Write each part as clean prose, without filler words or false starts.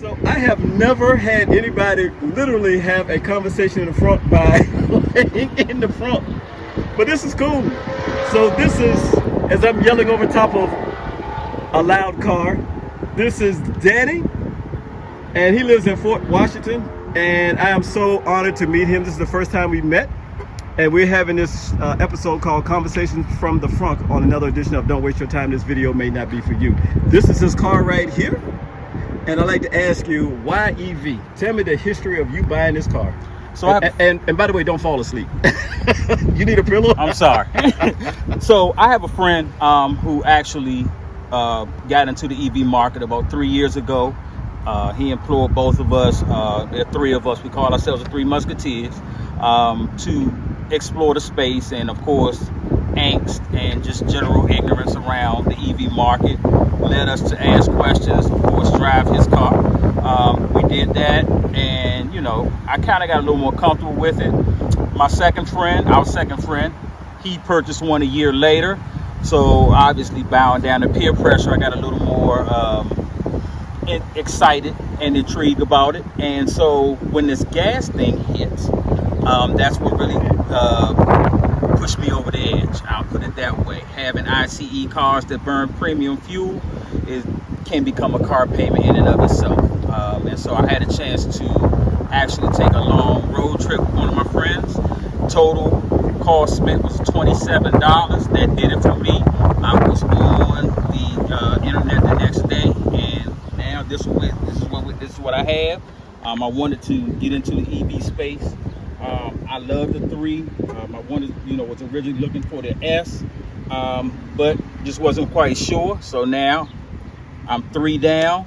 So I have never had anybody literally have a conversation in the front by laying in the front. But this is cool. So this is, as I'm yelling over top of a loud car, this is Danny, and he lives in Fort Washington, and I am so honored to meet him. This is the first time we met, and we're having this episode called Conversations from the Frunk on another edition of Don't Waste Your Time. This video may not be for you. This is his car right here, and I'd like to ask you, why EV? Tell me the history of you buying this car. So and by the way, don't fall asleep. You need a pillow? I'm sorry. So I have a friend who actually got into the EV market about 3 years ago. He employed both of us, there are three of us, we call ourselves the Three Musketeers, to explore the space, and of course angst and just general ignorance around the EV market led us to ask questions, of course drive his car. We did that, and you know, I kind of got a little more comfortable with it. Our second friend, he purchased one a year later, so obviously bowing down to peer pressure, I got a little more excited and intrigued about it. And so when this gas thing hits, that's what really pushed me over the edge, I'll put it that way. Having ICE cars that burn premium fuel can become a car payment in and of itself. And so I had a chance to actually take a long road trip with one of my friends. Total cost spent was $27. That did it for me. I was on the internet the next day, and now this is what I have. I wanted to get into the EV space. I love the 3. I wanted, was originally looking for the S, but just wasn't quite sure. So now I'm 3 down,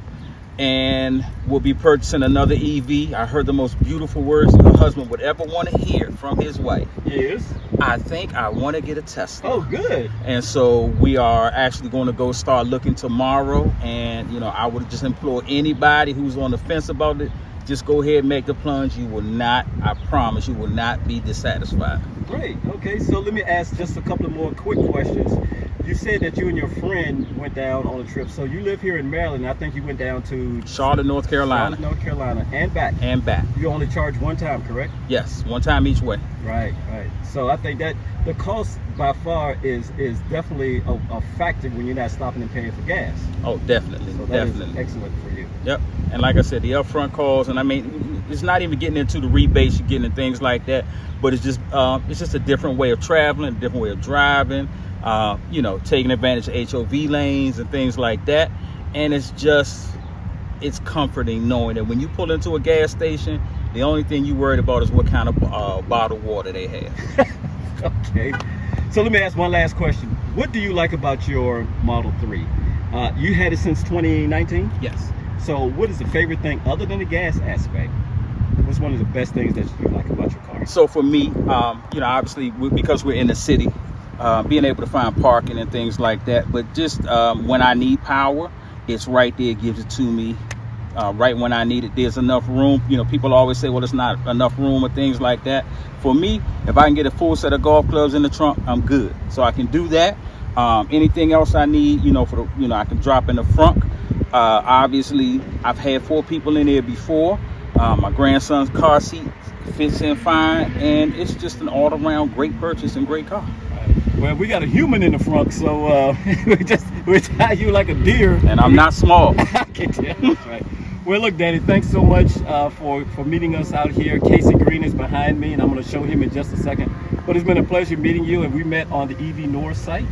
and we'll be purchasing another EV. I heard the most beautiful words a husband would ever want to hear from his wife. Yes. I think I want to get a Tesla. Oh, good. And so we are actually going to go start looking tomorrow. And, I would just implore anybody who's on the fence about it, just go ahead and make the plunge. You will not, I promise, you will not be dissatisfied. Great. Okay, so let me ask just a couple of more quick questions. You said that you and your friend went down on a trip. So you live here in Maryland. I think you went down to Charlotte, North Carolina. Charlotte, North Carolina, and back. And back. You only charge one time, correct? Yes, one time each way. Right. So I think that the cost by far is definitely a factor when you're not stopping and paying for gas. Oh, definitely. So that definitely is excellent for you. Yep. And like I said, the upfront costs, and I mean, it's not even getting into the rebates you're getting and things like that, but it's just a different way of traveling, a different way of driving. Taking advantage of HOV lanes and things like that. And it's comforting knowing that when you pull into a gas station, the only thing you worried about is what kind of bottled water they have. Okay. So let me ask one last question. What do you like about your Model 3? You had it since 2019? Yes. So what is the favorite thing other than the gas aspect? What's one of the best things that you like about your car? So for me, obviously because we're in the city, being able to find parking and things like that, but just when I need power, it's right there, it gives it to me right when I need it. There's enough room. People always say, well, it's not enough room or things like that. For me, if I can get a full set of golf clubs in the trunk, I'm good. So I can do that. Anything else I need, I can drop in the front. Obviously, I've had 4 people in there before. My grandson's car seat fits in fine, and it's just an all-around great purchase and great car. Well, we got a human in the front, so we tie you like a deer. And I'm not small. I can tell. That's right. Well, look, Danny, thanks so much for meeting us out here. Casey Green is behind me, and I'm going to show him in just a second. But it's been a pleasure meeting you, and we met on the EV North site.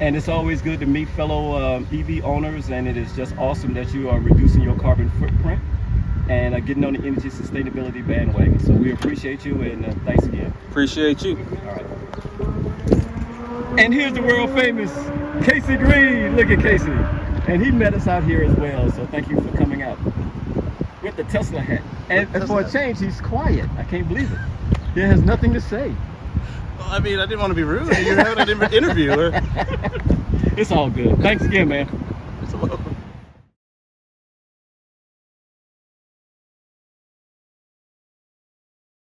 And it's always good to meet fellow EV owners, and it is just awesome that you are reducing your carbon footprint and getting on the energy sustainability bandwagon. So we appreciate you, and thanks again. Appreciate you. All right. And here's the world famous Casey Green. Look at Casey. And he met us out here as well. So thank you for coming out with the Tesla hat. And for a change, he's quiet. I can't believe it. He has nothing to say. Well, I mean, I didn't want to be rude. You're having an interview. It's all good. Thanks again, man. It's welcome.